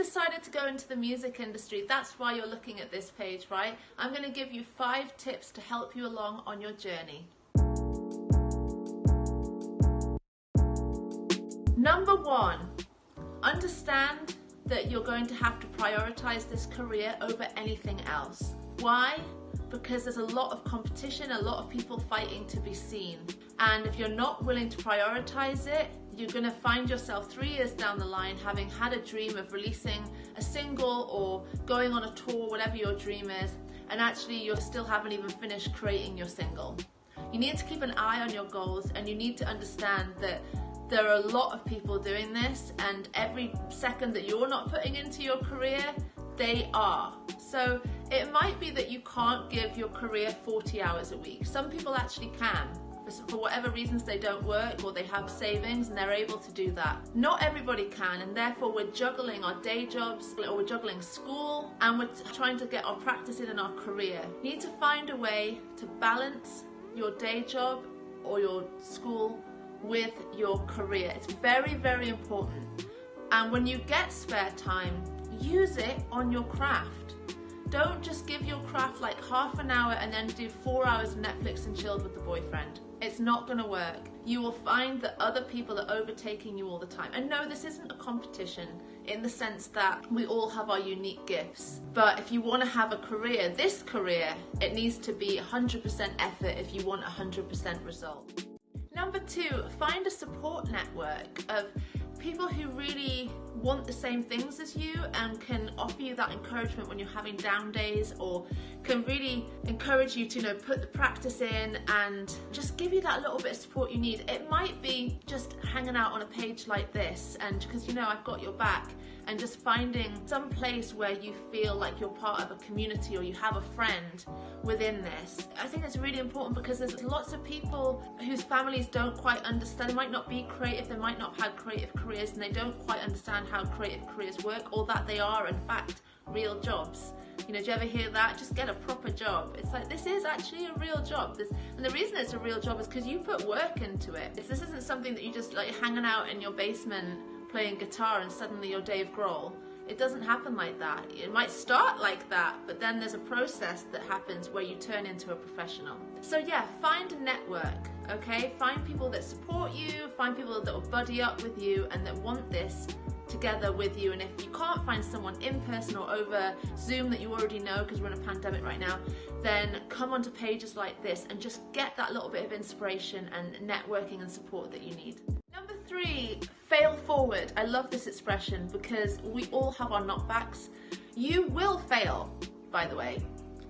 decided to go into the music industry, that's why you're looking at this page, right? I'm going to give you 5 tips to help you along on your journey. Number 1, understand that you're going to have to prioritize this career over anything else. Why? Because there's a lot of competition, a lot of people fighting to be seen. And if you're not willing to prioritize it, you're going to find yourself 3 years down the line having had a dream of releasing a single or going on a tour, whatever your dream is, and actually you still haven't even finished creating your single. You need to keep an eye on your goals, and you need to understand that there are a lot of people doing this, and every second that you're not putting into your career, they are. So it might be that you can't give your career 40 hours a week. Some people actually can. For whatever reasons they don't work, or they have savings and they're able to do that. Not everybody can, and therefore we're juggling our day jobs, or we're juggling school, and we're trying to get our practice in our career. You need to find a way to balance your day job or your school with your career. It's very, very important. And when you get spare time, use it on your craft. Don't just give your craft like half an hour and then do 4 hours of Netflix and chilled with the boyfriend. It's not going to work. You will find that other people are overtaking you all the time. And no, this isn't a competition in the sense that we all have our unique gifts. But if you want to have a career, this career, it needs to be 100% effort if you want 100% result. Number 2, find a support network of people who really want the same things as you and can offer you that encouragement when you're having down days, or can really encourage you to, put the practice in and just give you that little bit of support you need. It might be just hanging out on a page like this, and because I've got your back, and just finding some place where you feel like you're part of a community or you have a friend within this. I think it's really important because there's lots of people whose families don't quite understand. They might not be creative, they might not have creative careers, and they don't quite understand how creative careers work, or that they are in fact real jobs. Do you ever hear that? Just get a proper job. It's like, this is actually a real job. And the reason it's a real job is because you put work into it. This isn't something that you just like hanging out in your basement playing guitar and suddenly you're Dave Grohl. It doesn't happen like that. It might start like that, but then there's a process that happens where you turn into a professional. So yeah, find a network, okay? Find people that support you, find people that will buddy up with you and that want this together with you. And if you can't find someone in person or over Zoom that you already know, because we're in a pandemic right now, then come onto pages like this and just get that little bit of inspiration and networking and support that you need. Number 3, fail forward. I love this expression because we all have our knockbacks. You will fail, by the way.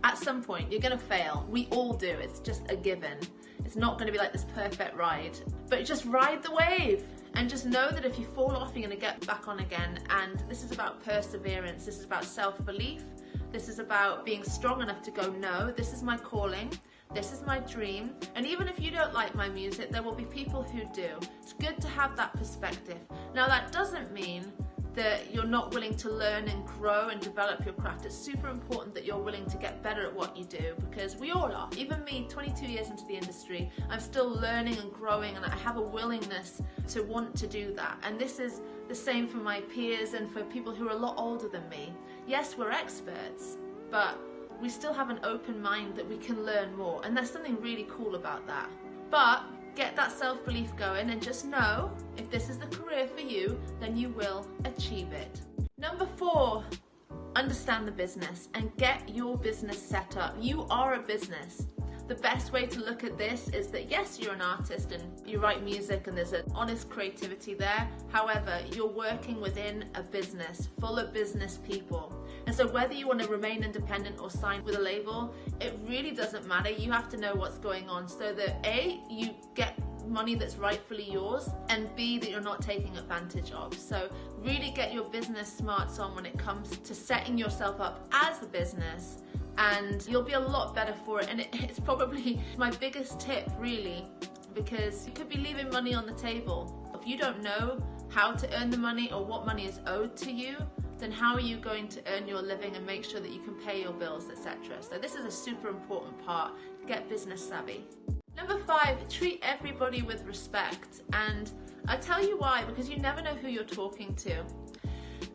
At some point, you're going to fail. We all do. It's just a given. It's not going to be like this perfect ride. But just ride the wave. And just know that if you fall off, you're going to get back on again. And this is about perseverance. This is about self-belief. This is about being strong enough to go, no, this is my calling. This is my dream. And even if you don't like my music, there will be people who do. It's good to have that perspective. Now, that doesn't mean that you're not willing to learn and grow and develop your craft. It's super important that you're willing to get better at what you do, because we all are. Even me, 22 years into the industry, I'm still learning and growing, and I have a willingness to want to do that. And this is the same for my peers and for people who are a lot older than me. Yes, we're experts, but we still have an open mind that we can learn more, and there's something really cool about that. But get that self-belief going, and just know if this is the career for you, then you will achieve it. Number 4, understand the business and get your business set up. You are a business. The best way to look at this is that yes, you're an artist and you write music and there's an honest creativity there. However, you're working within a business full of business people. And so whether you want to remain independent or sign with a label, it really doesn't matter. You have to know what's going on so that A, you get money that's rightfully yours, and B, that you're not taking advantage of. So really get your business smarts on when it comes to setting yourself up as a business, and you'll be a lot better for it. And it's probably my biggest tip, really, because you could be leaving money on the table. If you don't know how to earn the money or what money is owed to you, then how are you going to earn your living and make sure that you can pay your bills, etc.? So this is a super important part. Get business savvy. Number 5, treat everybody with respect. And I tell you why, because you never know who you're talking to.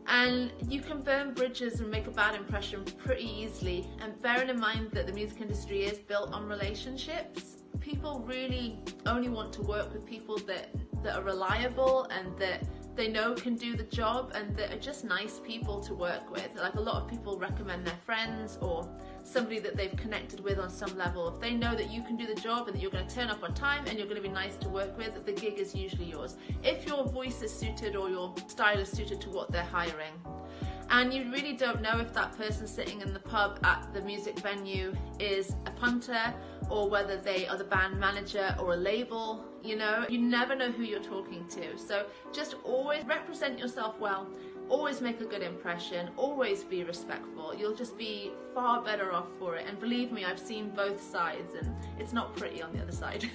And you can burn bridges and make a bad impression pretty easily. And bearing in mind that the music industry is built on relationships, people really only want to work with people that are reliable and that they know can do the job and that are just nice people to work with. Like, a lot of people recommend their friends or somebody that they've connected with on some level. If they know that you can do the job and that you're going to turn up on time and you're going to be nice to work with, the gig is usually yours. If your voice is suited or your style is suited to what they're hiring. And you really don't know if that person sitting in the pub at the music venue is a punter or whether they are the band manager or a label. You know, you never know who you're talking to. So just always represent yourself well, always make a good impression, always be respectful. You'll just be far better off for it. And believe me, I've seen both sides and it's not pretty on the other side.